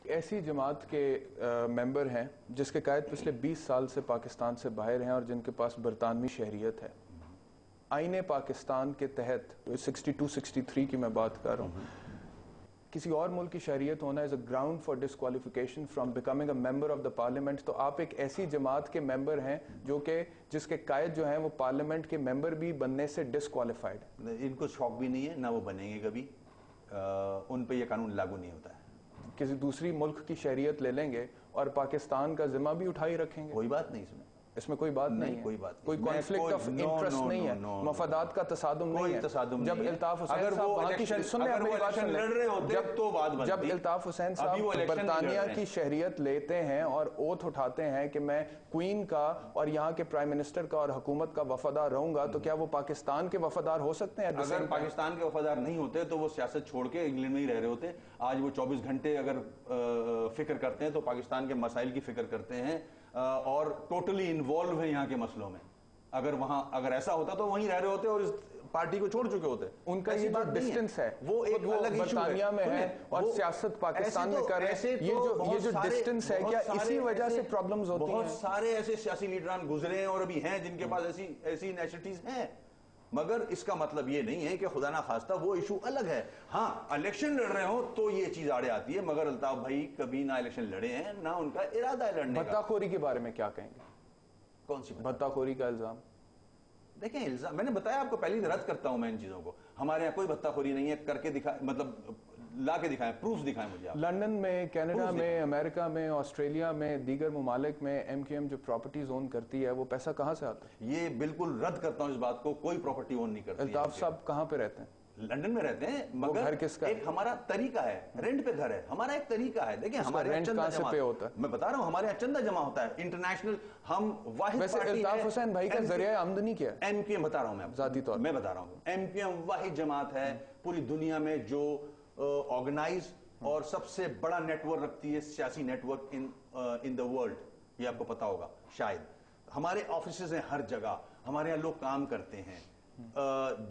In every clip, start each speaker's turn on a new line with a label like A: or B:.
A: ایسی جماعت کے ممبر ہیں جس کے قائد پچھلے 20 سال سے پاکستان سے باہر ہیں اور جن کے پاس برطانوی شہریت ہے. آئین پاکستان کے تحت 62-63 کی میں بات کر رہا ہوں, کسی اور ملک کی شہریت ہونا is a ground for disqualification from becoming a member of the parliament. تو آپ ایک ایسی جماعت کے ممبر ہیں جو کہ جس کے قائد جو ہیں وہ پارلیمنٹ کے ممبر بھی بننے سے ڈسکوالیفائڈ.
B: ان کو شوق بھی نہیں ہے, نہ وہ بنیں گے کبھی, ان پہ یہ قانون لاگو نہیں ہوتا ہے.
A: کسی دوسری ملک کی شہریت لے لیں گے اور پاکستان کا ذمہ بھی اٹھائی رکھیں گے.
B: کوئی بات نہیں اس میں
A: کوئی بات نہیں ہے, کوئی کانفلکٹ آف انٹرسٹ نہیں ہے, مفادات کا تصادم نہیں ہے. جب الطاف حسین صاحب جب الطاف حسین صاحب برطانیہ کی شہریت لیتے ہیں اور اوتھ اٹھاتے ہیں کہ میں کوئین کا اور یہاں کے پرائم منسٹر کا اور حکومت کا وفادار رہوں گا, تو کیا وہ پاکستان کے وفادار ہو سکتے ہیں؟
B: اگر پاکستان کے وفادار نہیں ہوتے تو وہ سیاست چھوڑ کے انگلینڈ میں ہی رہ رہے ہوتے. آج وہ 24 گھنٹے اگر فکر کرتے ہیں تو پاکستان کے مسائل کی فکر کرتے ہیں اور ٹوٹلی انوالو ہیں یہاں کے مسئلوں میں. اگر ایسا ہوتا تو وہیں رہ رہے ہوتے اور اس پارٹی کو چھوڑ چکے ہوتے.
A: ان کا یہ جو ڈسٹنس ہے وہ ایک الگ برطانیہ میں ہے اور سیاست پاکستان میں کر رہے ہیں. یہ جو ڈسٹنس ہے کیا اسی وجہ سے پرابلمز ہوتی ہیں؟
B: بہت سارے ایسے سیاسی لیڈران گزرے ہیں اور ابھی ہیں جن کے پاس ایسی نیشنلٹیز ہیں, مگر اس کا مطلب یہ نہیں ہے کہ خدا نہ خواستہ وہ ایشو الگ ہے. ہاں الیکشن لڑ رہے ہوں تو یہ چیز آڑے آتی ہے, مگر الطاف بھائی کبھی نہ الیکشن لڑے ہیں نہ ان کا ارادہ ہے لڑنے کا.
A: بھتہ خوری کے بارے میں کیا کہیں گے؟
B: کون سی
A: بھتہ خوری کا الزام؟
B: دیکھیں الزام میں نے بتایا آپ کو, پہلے رد کرتا ہوں میں ان چیزوں کو. ہمارے یہاں کوئی بھتہ خوری نہیں ہے. کر کے دکھائیں, مطلب لا کے دکھائیں, پروف دکھائیں مجھے.
A: لندن میں, کینیڈا میں, امریکہ میں, آسٹریلیا میں, دیگر ممالک میں ایم کیو ایم جو پراپرٹیز اون کرتی ہے وہ پیسہ کہاں سے آتا ہے؟
B: یہ بالکل رد کرتا ہوں اس بات کو, کوئی پراپرٹی اون نہیں کرتی.
A: الطاف صاحب کہاں پہ رہتے ہیں؟
B: لندن میں رہتے ہیں, مگر
A: گھر کس کا
B: ایک ہمارا طریقہ ہے, رینٹ پہ گھر ہے, ہمارا ایک طریقہ ہے. دیکھیں ہمارے
A: رینٹ کہاں سے پے ہوتا ہے؟
B: میں بتا رہا ہوں ہمارے یہاں چندہ جمع ہوتا ہے انٹرنیشنل. ہم واحد
A: ویسے الطاف حسین بھائی کا ذریعہ آمدنی کیا ہے؟
B: ایم کیو ایم بتا رہا ہوں میں
A: ذاتی طور
B: میں بتا رہا ہوں. ایم کیو ایم واحد جماعت ہے پوری دنیا میں جو آرگنائز اور سب سے بڑا نیٹ ورک رکھتی ہے, سیاسی network in the world. یہ آپ کو پتا ہوگا شاید. ہمارے آفیسز ہیں ہر جگہ, ہمارے یہاں لوگ کام کرتے ہیں.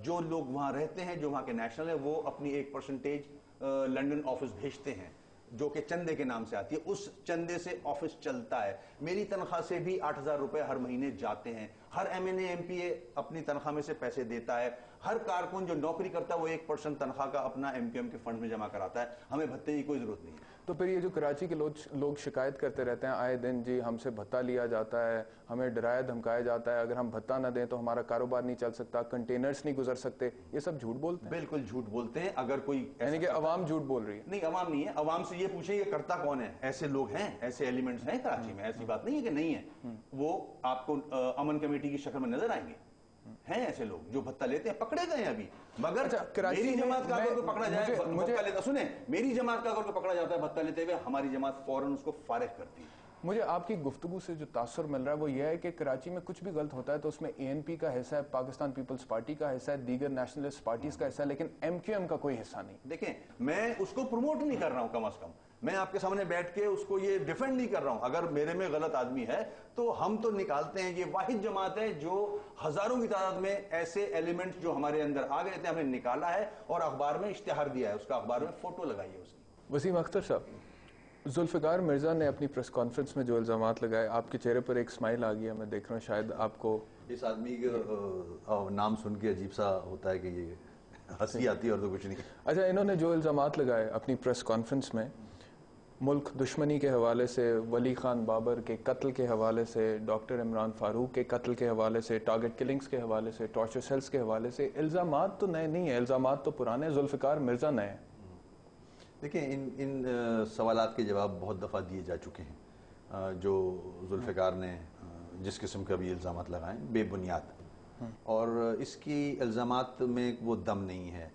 B: جو لوگ وہاں رہتے ہیں, جو وہاں کے نیشنل ہیں, وہ اپنی 1% لنڈن آفس بھیجتے ہیں جو کہ چندے کے نام سے آتی ہے. اس چندے سے آفس چلتا ہے. میری تنخواہ سے بھی 8,000 روپے ہر مہینے جاتے ہیں. ہر M N A M P A اپنی تنخواہ میں سے پیسے دیتا ہے. ہر کارکن جو نوکری کرتا ہے وہ 1% تنخواہ کا اپنا ایم کیو ایم کے فنڈ میں جمع کراتا ہے. ہمیں بھتے کی کوئی ضرورت نہیں ہے.
A: تو پھر یہ جو کراچی کے لوگ شکایت کرتے رہتے ہیں آئے دن, جی ہم سے بھتہ لیا جاتا ہے, ہمیں ڈرایا دھمکایا جاتا ہے, اگر ہم بھتہ نہ دیں تو ہمارا کاروبار نہیں چل سکتا, کنٹینرز نہیں گزر سکتے, یہ سب جھوٹ بولتے ہیں؟
B: بالکل جھوٹ بولتے ہیں. اگر کوئی
A: یعنی کہ عوام جھوٹ بول رہی ہے؟
B: نہیں, عوام نہیں ہے. عوام سے یہ پوچھیں یہ کرتا کون ہے. ایسے لوگ ہیں, ایسے ایلیمنٹس ہیں کراچی میں, ایسی بات نہیں ہے کہ نہیں ہے. وہ آپ کو امن کمیٹی کی شکل میں نظر آئیں گے. ہیں ایسے لوگ جو بھتہ لیتے ہیں, پکڑے گئے ہیں ابھی. مگر میری جماعت کا اگر کوئی پکڑا جائے بھتہ لیتا, سنیں, میری جماعت کا اگر کوئی پکڑا جاتا ہے بھتہ لیتے ہوئے, ہماری جماعت فوراً اس کو فارغ کرتی ہے.
A: مجھے آپ کی گفتگو سے جو تاثر مل رہا ہے وہ یہ ہے کہ کراچی میں کچھ بھی غلط ہوتا ہے تو اس میں اے این پی کا حصہ ہے, پاکستان پیپلز پارٹی کا حصہ ہے, دیگر نیشنلسٹ پارٹیز کا حصہ ہے, لیکن ایم کیو ایم کا کوئی حصہ نہیں.
B: دیکھیں میں اس کو پروموٹ نہیں کر رہا ہوں, کم از کم میں آپ کے سامنے بیٹھ کے اس کو یہ ڈیفینڈ نہیں کر رہا ہوں. اگر میرے میں غلط آدمی ہے تو ہم تو نکالتے ہیں. یہ واحد جماعت ہے جو ہزاروں کی تعداد میں ایسے ایلیمنٹ جو ہمارے اندر آ گئے تھے ہم نے نکالا ہے اور اخبار میں اشتہار دیا ہے, اس کا اخبار میں فوٹو لگائی ہے اس کی.
A: وسیم اختر صاحب, ذوالفقار مرزا نے اپنی پریس کانفرنس میں جو الزامات لگائے, آپ کے چہرے پر ایک اسمائل آ گیا, میں دیکھ رہا ہوں شاید آپ کو
B: اس آدمی کا نام سن کے عجیب سا ہوتا ہے کہ یہ ہنسی آتی ہے اور تو کچھ نہیں.
A: اچھا, انہوں نے جو الزامات لگائے اپنی پریس کانفرنس میں, ملک دشمنی کے حوالے سے, ولی خان بابر کے قتل کے حوالے سے, ڈاکٹر عمران فاروق کے قتل کے حوالے سے, ٹارگٹ کلنگز کے حوالے سے, ٹارچر سیلز کے حوالے سے, الزامات تو نئے نہیں ہیں, الزامات تو پرانے. ذوالفقار مرزا نئے ہیں.
B: دیکھیں ان سوالات کے جواب بہت دفعہ دیے جا چکے ہیں. جو ذوالفقار نے جس قسم کا بھی الزامات لگائیں بے بنیاد, اور اس کی الزامات میں وہ دم نہیں ہے,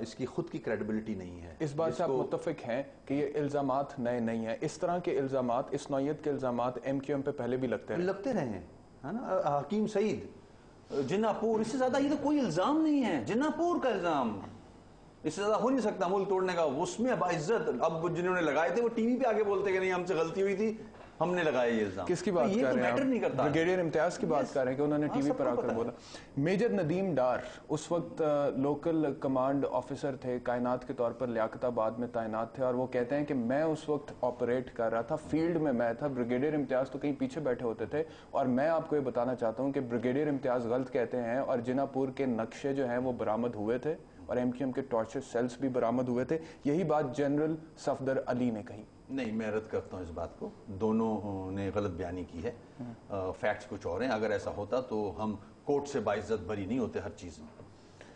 B: اس کی خود کی کریڈیبلٹی نہیں ہے.
A: اس بات سے آپ متفق ہیں کہ یہ الزامات نئے نہیں ہیں؟ اس طرح کے الزامات, اس نوعیت کے الزامات ایم کیو ایم پہ پہلے بھی لگتے
B: رہے ہیں, ہے نا. حکیم سعید, جناح پور, اس سے زیادہ یہ تو کوئی الزام نہیں ہے. جناح پور کا الزام اس سے زیادہ ہو نہیں سکتا ملک توڑنے کا. اس میں باعزت اب جنہوں نے لگائے تھے وہ ٹی وی پہ آگے بولتے کہ نہیں ہم سے غلطی ہوئی تھی. ہم نے لگایا یہ الزام.
A: کس کی بات کر رہے ہیں؟
B: بریگیڈیئر
A: امتیاز کی بات کر رہے ہیں کہ انہوں نے ٹی وی پر آ کر بولا. میجر ندیم ڈار اس وقت لوکل کمانڈ آفیسر تھے، کائنات کے طور پر لیاقت آباد میں تعینات تھے، اور وہ کہتے ہیں کہ میں اس وقت آپریٹ کر رہا تھا، فیلڈ میں میں تھا، بریگیڈیئر امتیاز تو کہیں پیچھے بیٹھے ہوتے تھے. اور میں آپ کو یہ بتانا چاہتا ہوں کہ بریگیڈیئر امتیاز غلط کہتے ہیں، اور جنا پور کے نقشے جو ہیں وہ برآمد ہوئے تھے اور ایم کیو ایم کے ٹارچر سیلز بھی برآمد ہوئے تھے. یہی بات جنرل صفدر علی نے کہی.
B: نہیں، میں رد کرتا ہوں اس بات کو. دونوں نے غلط بیانی کی ہے. فیکٹس کچھ اور ہیں. اگر ایسا ہوتا تو ہم کورٹ سے باعزت بری نہیں ہوتے ہر چیز میں.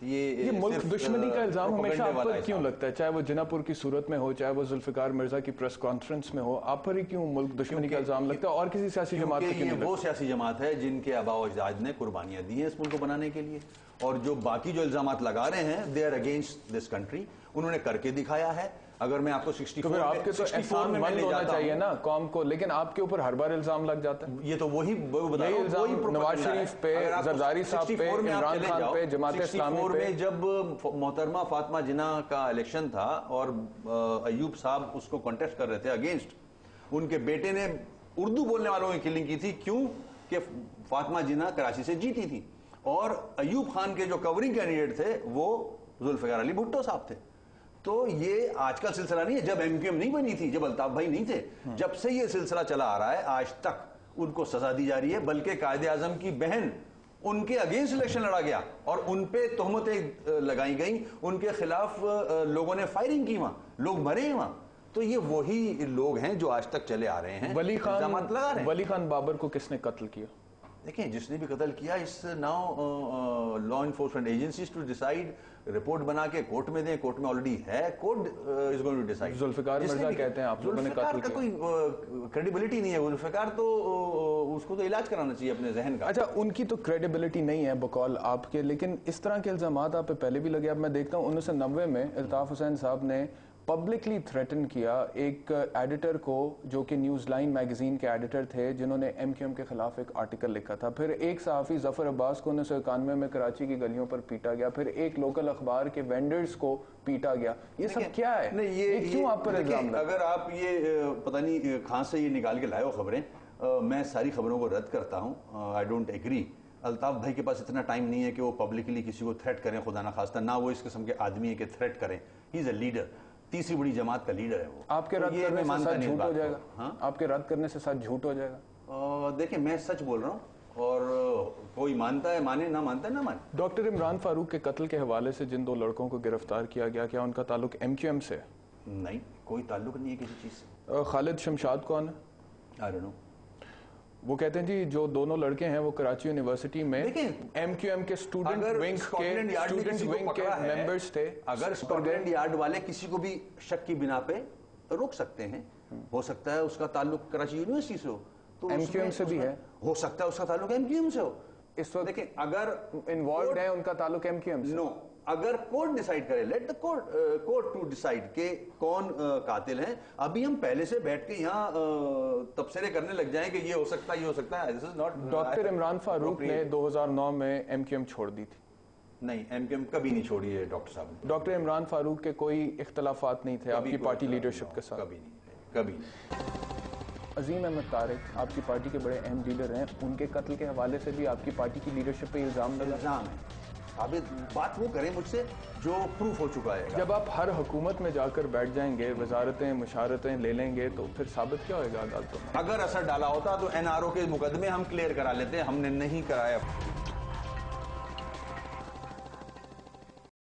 A: یہ ملک دشمنی کا الزام ہمیشہ آپ پر کیوں لگتا ہے؟ چاہے وہ جنا پور کی صورت میں ہو، چاہے وہ ذوالفقار مرزا کی پریس کانفرنس میں ہو، آپ پر ہی کیوں ملک دشمنی کا الزام لگتا ہے اور کسی سیاسی جماعت پر کیوں نہیں لگتا؟
B: وہ سیاسی جماعت ہے جن کے آباء و اجداد نے قربانیاں دی ہیں اس ملک کو بنانے کے لیے، اور جو باقی جو الزامات لگا رہے ہیں they are against this country. انہوں نے کر کے دکھایا ہے. اگر میں آپ کو 64
A: تو پھر آپ کے تو احسان مند ہونا چاہیے نا قوم کو، لیکن آپ کے اوپر ہر بار الزام لگ جاتا ہے.
B: یہ تو وہی بتا رہا ہوں،
A: نواز شریف پہ، زرداری صاحب پہ، عمران خان پہ، جماعت اسلامی پہ.
B: میں جب محترمہ فاطمہ جناح کا الیکشن تھا اور ایوب صاحب اس کو کنٹیسٹ کر رہے تھے اگینسٹ، ان کے بیٹے نے اردو بولنے والوں کی کلنگ کی تھی. کیوں کہ فاطمہ جناح کراچی سے جیتی تھی، اور ایوب خان کے جو کورنگ کینڈیڈیٹ تھے وہ ذوالفقار علی بھٹو صاحب تھے. تو یہ آج کا سلسلہ نہیں ہے. جب ایم کیو ایم نہیں بنی تھی، جب الطاف بھائی نہیں تھے، جب سے یہ سلسلہ چلا آ رہا ہے آج تک ان کو سزا دی جا رہی ہے. بلکہ قائد اعظم کی بہن ان کے اگینسٹ الیکشن لڑا گیا اور ان پہ تہمتیں لگائی گئیں، ان کے خلاف لوگوں نے فائرنگ کی، وہاں لوگ مرے وہاں. تو یہ وہی لوگ ہیں جو آج تک چلے آ رہے ہیں.
A: ولی خان بابر کو کس نے قتل کیا؟
B: دیکھیں، جس نے بھی قتل کیا، اس now law enforcement agencies to decide. رپورٹ بنا کے کورٹ میں دیں، کورٹ میں آلریڈی ہے، court is going to decide.
A: Zulfiqar Mirza کہتے ہیں آپ لوگوں نے قتل کیا.
B: کوئی کریڈیبلٹی نہیں ہے. ذوالفقار تو اس کو تو علاج کرانا چاہیے اپنے ذہن کا.
A: اچھا، ان کی تو کریڈیبلٹی نہیں ہے بقول آپ کے، لیکن اس طرح کے الزامات آپ پہ پہلے بھی لگے. اب میں دیکھتا ہوں 1990 میں الطاف حسین صاحب نے پبلکلی تھریٹن کیا ایک ایڈیٹر کو جو کہ نیوز لائن میگزین کے ایڈیٹر تھے، جنہوں نے ایم کیو ایم کے خلاف ایک آرٹیکل لکھا تھا. پھر ایک صحافی ظفر عباس کو 1991 میں کراچی کی گلیوں پر پیٹا گیا. پھر ایک لوکل اخبار کے وینڈرز کو پیٹا گیا. یہ سب کیا ہے؟ یہ کیوں آپ پر الزام لگا؟
B: اگر آپ یہ پتہ نہیں کہاں سے یہ نکال کے لائے ہو خبریں، میں ساری خبروں کو رد کرتا ہوں. I don't agree. الطاف بھائی کے پاس اتنا ٹائم نہیں ہے کہ وہ پبلکلی کسی کو تھریٹ کریں، خدا نخواستہ. نہ وہ اس قسم کے آدمی ہے کہ تھریٹ کریں. ہی از اے لیڈر. تیسری بڑی جماعت کا لیڈر ہے وہ.
A: آپ کے رد کرنے سے سچ جھوٹ ہو جائے گا؟ آپ کے رد کرنے سے سچ جھوٹ ہو جائے گا؟
B: دیکھیں، میں سچ بول رہا ہوں، اور کوئی مانتا ہے مانے، نہ مانتا ہے نہ مانے.
A: ڈاکٹر عمران فاروق کے قتل کے حوالے سے جن 2 لڑکوں کو گرفتار کیا گیا، کیا ان کا تعلق ایم کیو ایم سے؟
B: نہیں، کوئی تعلق نہیں ہے کسی چیز سے.
A: خالد شمشاد کون ہے؟
B: I don't know.
A: وہ کہتے ہیں جی جو دونوں لڑکے ہیں وہ کراچی یونیورسٹی میں ایم کیو ایم کے اسٹوڈنٹ ونگ کے ممبرز تھے.
B: اگر اسکاٹلینڈ یارڈ والے کسی کو بھی شک کی بنا پہ روک سکتے ہیں، ہو سکتا ہے اس کا تعلق کراچی یونیورسٹی سے ہو. تو
A: ایم کیو ایم سے بھی ہے،
B: ہو سکتا ہے اس کا تعلق ایم کیو ایم سے ہو.
A: اس وقت
B: دیکھیں، اگر
A: انوالوڈ ہے ان کا تعلق ایم کیو ایم سے.
B: نو، اگر کورٹ ڈیسائیڈ کرے، let the court to decide کہ کون قاتل ہیں. ابھی ہم پہلے سے بیٹھ کے یہاں تبصرے کرنے لگ جائیں کہ یہ ہو سکتا ہے، یہ ہو سکتا ہے.
A: ڈاکٹر عمران فاروق نے 2009 میں ایم کیو ایم چھوڑ دی تھی.
B: نہیں، ایم کیو ایم کبھی نہیں چھوڑی ہے ڈاکٹر صاحب.
A: ڈاکٹر عمران فاروق کے کوئی اختلافات نہیں تھے آپ کی پارٹی لیڈرشپ کے ساتھ؟
B: کبھی نہیں، کبھی نہیں.
A: عظیم احمد طارق آپ کی پارٹی کے بڑے اہم لیڈر ہیں، ان کے قتل کے حوالے سے بھی آپ کی پارٹی کی لیڈرشپ پہ الزام لگا
B: ہے. ثابت بات وہ کریں مجھ سے جو پروف ہو چکا ہے.
A: جب آپ ہر حکومت میں جا کر بیٹھ جائیں گے، وزارتیں مشارتیں لے لیں گے، تو پھر ثابت کیا ہوئے گا عدالتوں میں؟
B: اگر اثر ڈالا ہوتا تو این آر او کے مقدمے ہم کلیئر کرا لیتے. ہم نے نہیں کرایا.